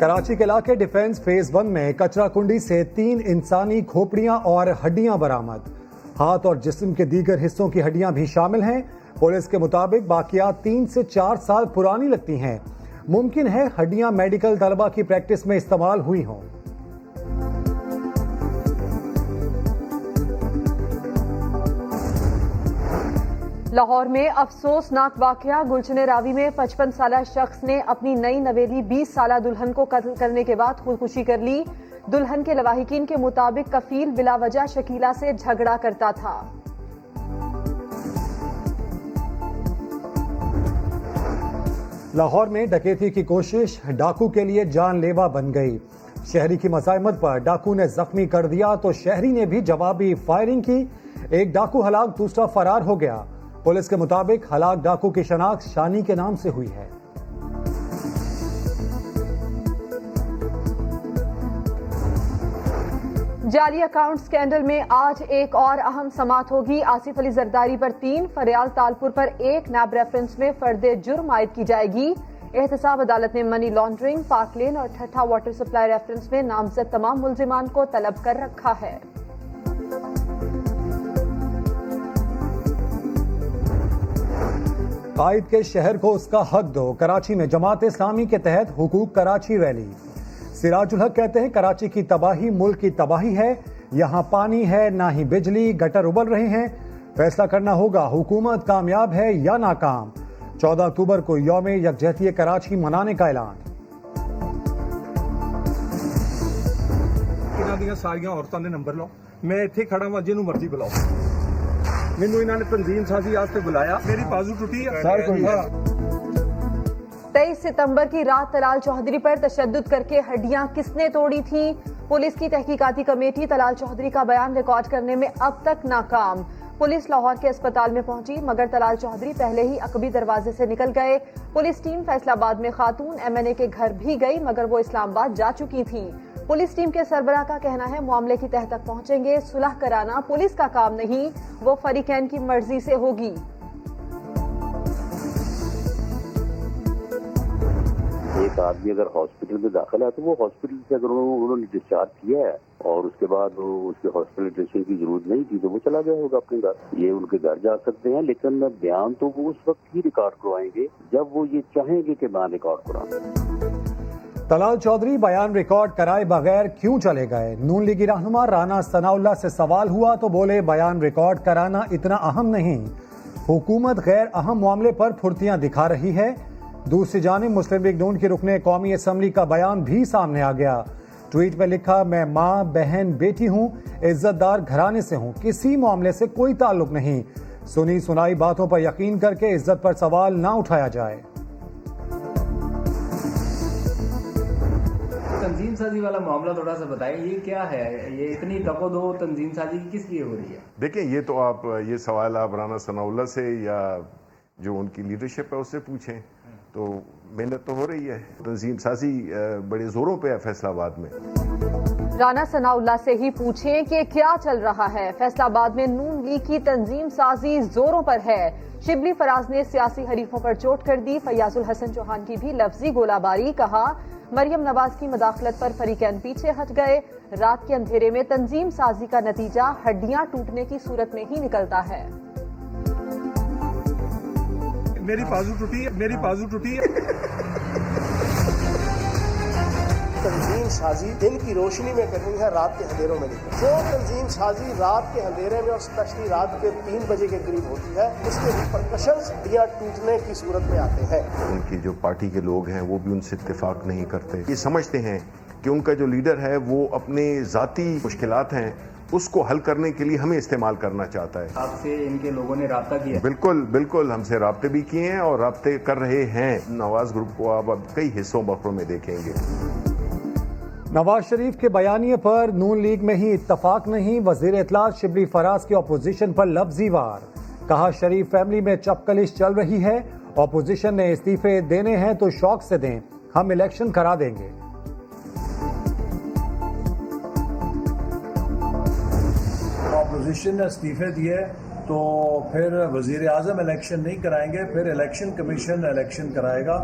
کراچی کے علاقے defence phase 1 میں کچرا کنڈی سے 3 انسانی کھوپڑیاں اور ہڈیاں برآمد. ہاتھ اور جسم کے دیگر حصوں کی ہڈیاں بھی شامل ہیں. پولیس کے مطابق باقیات 3 سے 4 سال پرانی لگتی ہیں. ممکن ہے ہڈیاں میڈیکل طلبہ کی پریکٹس میں استعمال ہوئی ہوں. لاہور میں افسوسناک واقعہ. گلشن راوی میں 55 سالہ شخص نے اپنی نئی نویلی 20 سالہ دلہن کو قتل کرنے کے بعد خودکشی کر لی. دلہن کے لواحقین کے مطابق کفیل بلا وجہ شکیلہ سے جھگڑا کرتا تھا. لاہور میں ڈکیتی کی کوشش ڈاکو کے لیے جان لیوا بن گئی. شہری کی مزاحمت پر ڈاکو نے زخمی کر دیا تو شہری نے بھی جوابی فائرنگ کی. ایک ڈاکو ہلاک، دوسرا فرار ہو گیا. پولیس کے مطابق ہلاک ڈاکو کی شناخت شانی کے نام سے ہوئی ہے. جعلی اکاؤنٹ سکینڈل میں آج ایک اور اہم سماعت ہوگی. آصف علی زرداری پر 3، فریال تالپور پر 1 نیب ریفرنس میں فرد جرم عائد کی جائے گی. احتساب عدالت نے منی لانڈرنگ، پارک لین اور ٹھٹھا واٹر سپلائی ریفرنس میں نامزد تمام ملزمان کو طلب کر رکھا ہے. قائد کے شہر کو اس کا حق دو. کراچی میں جماعت اسلامی کے تحت حقوق کراچی ریلی. سراج الحق کہتے ہیں کراچی کی تباہی ملک کی تباہی ہے. یہاں پانی ہے نہ ہی بجلی، گٹر ابل رہے ہیں. فیصلہ کرنا ہوگا حکومت کامیاب ہے یا ناکام. 14 اکتوبر کو یوم یکجہتی کراچی منانے کا اعلان. انہاں دیاں ساریاں عورتاں دے نمبر لو. میں ایتھے کھڑا ہاں، جنوں مرضی بلاؤ. مینوں انہاں نے تنظیم سازی واسطے بلایا. میری بازو ٹوٹی ہے. 23 ستمبر کی رات طلال چوہدری پر تشدد کر کے ہڈیاں کس نے توڑی تھیں؟ پولیس کی تحقیقاتی کمیٹی طلال چوہدری کا بیان ریکارڈ کرنے میں اب تک ناکام. پولیس لاہور کے اسپتال میں پہنچی مگر طلال چوہدری پہلے ہی عقبی دروازے سے نکل گئے. پولیس ٹیم فیصل آباد میں خاتون MNA کے گھر بھی گئی مگر وہ اسلام آباد جا چکی تھیں. پولیس ٹیم کے سربراہ کا کہنا ہے معاملے کی تہہ تک پہنچیں گے. صلح کرانا پولیس کا کام نہیں، وہ فریقین کی مرضی سے ہوگی. ایک آدمی اگر ہاسپٹل میں داخل ہے تو وہ ہاسپٹل سے اگر انہوں نے ڈسچارج کیا ہے اور اس کے بعد اس کے ہاسپٹلائزیشن کی ضرورت نہیں تھی تو وہ چلا گیا ہوگا اپنے گھر. یہ ان کے گھر جا سکتے ہیں لیکن بیان تو وہ اس وقت ہی ریکارڈ کروائیں گے جب وہ یہ چاہیں گے کہ بیان ریکارڈ کرائیں. طلال چودھری بیان ریکارڈ کرائے بغیر کیوں چلے گئے؟ نون لیگی رہنما رانا ثناء اللہ سے سوال ہوا تو بولے بیان ریکارڈ کرانا اتنا اہم نہیں، حکومت غیر اہم معاملے پر پھرتیاں دکھا رہی ہے. دوسری جانب مسلم لیگ نون کی رکن قومی اسمبلی کا بیان بھی سامنے آ گیا. ٹویٹ میں لکھا، میں ماں بہن بیٹی ہوں، عزت دار گھرانے سے ہوں، کسی معاملے سے کوئی تعلق نہیں. سنی سنائی باتوں پر یقین کر کے عزت پر سوال نہ اٹھایا جائے. تنظیم سازی والا معاملہ تھوڑا سا بتائیں، یہ کیا ہے؟ یہ اتنی ڈکو دو تنظیم سازی کس لیے ہو رہی ہے؟ دیکھیں یہ تو آپ یہ سوال آپ رانا ثناء اللہ سے یا جو ان کی لیڈرشپ ہے اس سے پوچھیں. تو محنت تو ہو رہی ہے، تنظیم سازی بڑے زوروں پہ ہے فیصل آباد میں. رانا ثناء اللہ سے ہی پوچھیں کہ کیا چل رہا ہے. فیصل آباد میں نون لیگ کی تنظیم سازی زوروں پر ہے. شبلی فراز نے سیاسی حریفوں پر چوٹ کر دی. فیاض الحسن چوہان کی بھی لفظی گولہ باری. کہا مریم نواز کی مداخلت پر فریقین پیچھے ہٹ گئے. رات کے اندھیرے میں تنظیم سازی کا نتیجہ ہڈیاں ٹوٹنے کی صورت میں ہی نکلتا ہے. میری بازو ٹوٹی ہے. میری بازو ٹوٹی ہے. تنظیم سازی دن کی روشنی میں کرنی ہے، رات کے اندھیروں میں نہیں. جو تنظیم سازی رات کے اندھیرے میں اور اسپیشلی رات کے 3 بجے کے قریب ہوتی ہے اس کے ریپرکشنز ہڈیاں ٹوٹنے کی صورت میں آتے ہیں. ان کی جو پارٹی کے لوگ ہیں وہ بھی ان سے اتفاق نہیں کرتے. یہ سمجھتے ہیں کہ ان کا جو لیڈر ہے وہ اپنے ذاتی مشکلات ہیں اس کو حل کرنے کے لیے ہمیں استعمال کرنا چاہتا ہے. آپ سے ان کے لوگوں نے رابطہ کیا؟ بالکل ہم سے رابطے بھی کیے ہیں اور رابطے کر رہے ہیں. نواز گروپ کو آپ اب کئی حصوں بخروں میں دیکھیں گے. نواز شریف کے بیانیے پر نون لیگ میں ہی اتفاق نہیں. وزیر اطلاعات شبلی فراز کی اپوزیشن پر لفظی وار. کہا شریف فیملی میں چپکلش چل رہی ہے، اپوزیشن نے استعفے دینے ہیں تو شوق سے دیں، ہم الیکشن کرا دیں گے. اپوزیشن نے استعفے دیے تو پھر وزیر اعظم الیکشن نہیں کرائیں گے، پھر الیکشن کمیشن الیکشن کرائے گا.